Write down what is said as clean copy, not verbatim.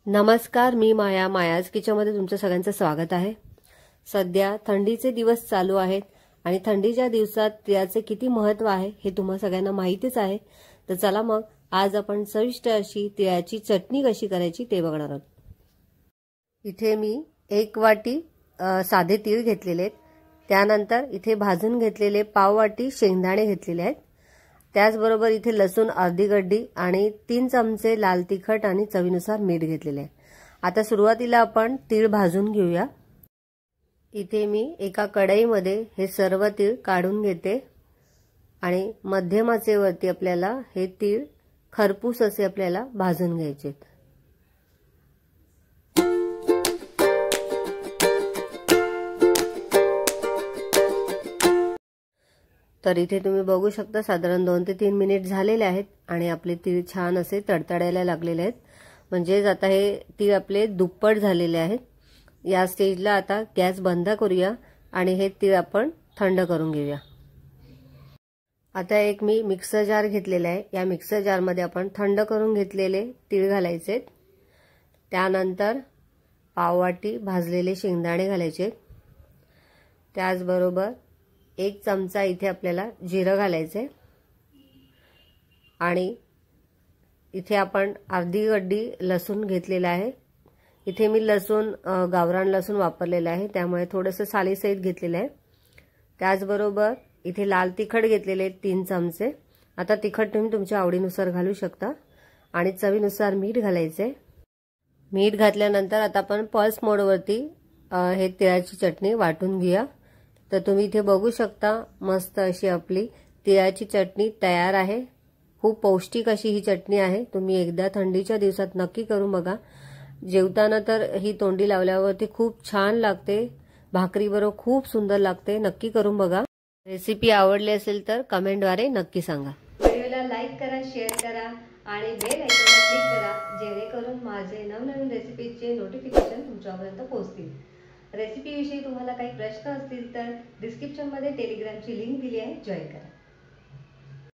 नमस्कार, मी माया. मायाज किचनमध्ये तुमचं सगळ्यांचं स्वागत आहे. सध्या थंडीचे दिवस चालू आहेत आणि थंडीच्या दिवसात तिळाचे किती महत्त्व आहे हे तुम्हा सगळ्यांना माहितीच आहे. तर चला मग आज आपण चविष्ट अशी तिळाची चटणी कशी करायची ते बघणार आहोत. इथे मी 1 वाटी साधे तीळ घेतलेले आहेत. त्यानंतर इथे भाजून घेतलेले पाव वाटी शेंगदाणे घेतलेले आहेत. त्याचबरोबर इथे लसूण अर्धी गड्डी आणि 3 चमचे लाल तिखट आणि चवीनुसार मीठ घेतलेले आहे. आता सुरुवातीला आपण तीळ भाजून घेऊया. इथे मी एका कढईमध्ये हे सर्व तीळ काढून घेते आणि मध्यम आचेवरती आपल्याला हे तीळ खरपूस असे आपल्याला भाजून घ्यायचे. तर इथे तुम्ही बघू शकता साधारण 2 ते 3 मिनिट झालेले आहेत आणि आपले तीळ छान असे तडतडायला लागलेले आहेत. म्हणजे आता हे तीळ आपले दुप्पट झालेले आहेत. या स्टेजला आता गॅस बंद करूया आणि हे तीळ आपण थंड करून घेऊया. आता एक मी मिक्सर जार घेतलेला आहे. या मिक्सर जारमध्ये आपण थंड करून घेतलेले तीळ घालायचे. त्यानंतर पाव वाटी भाजलेले शेंगदाणे घालायचे. त्याचबरोबर 1 चमचा इथे आपल्याला जिरं घालायचे आणि इथे आपण अर्धी गड्डी लसूण घेतलेला आहे. इथे मी लसूण गावरान लसूण वापरलेला आहे, त्यामुळे थोडंसं सालीसहित घेतलेलं आहे. त्याचबरोबर इथे लाल तिखट घेतलेले 3 चमचे. आता तिखट तुम्ही तुमच्या आवडीनुसार घालू शकता आणि चवीनुसार मीठ घालायचे. मीठ घातल्यानंतर आता आपण पल्स मोडवरती हे तिळाची चटणी वाटून घेऊया. तर तुम्ही इथे बघू शकता मस्त अशी आपली तिळाची चटणी तयार आहे. खूप पौष्टिक अशी ही चटणी आहे. तुम्ही एकदा थंडीच्या दिवसात नक्की करून बघा. जेवताना तर ही तोंडी लावल्यावरती खूप छान लागते. भाकरीबरोबर खूप सुंदर लागते. नक्की करून बघा. रेसिपी आवडली असेल तर कमेंटद्वारे नक्की सांगा. व्हिडिओला लाईक करा, शेअर करा आणि बेल आयकॉनला क्लिक करा, जेणेकरून माझे नवनवीन रेसिपीचे नोटिफिकेशन तुमच्यापर्यंत पोहोचतील. रेसिपीविषयी तुम्हाला काही प्रश्न असतील तर डिस्क्रिप्शनमध्ये टेलिग्रामची लिंक दिली आहे, जॉईन करा.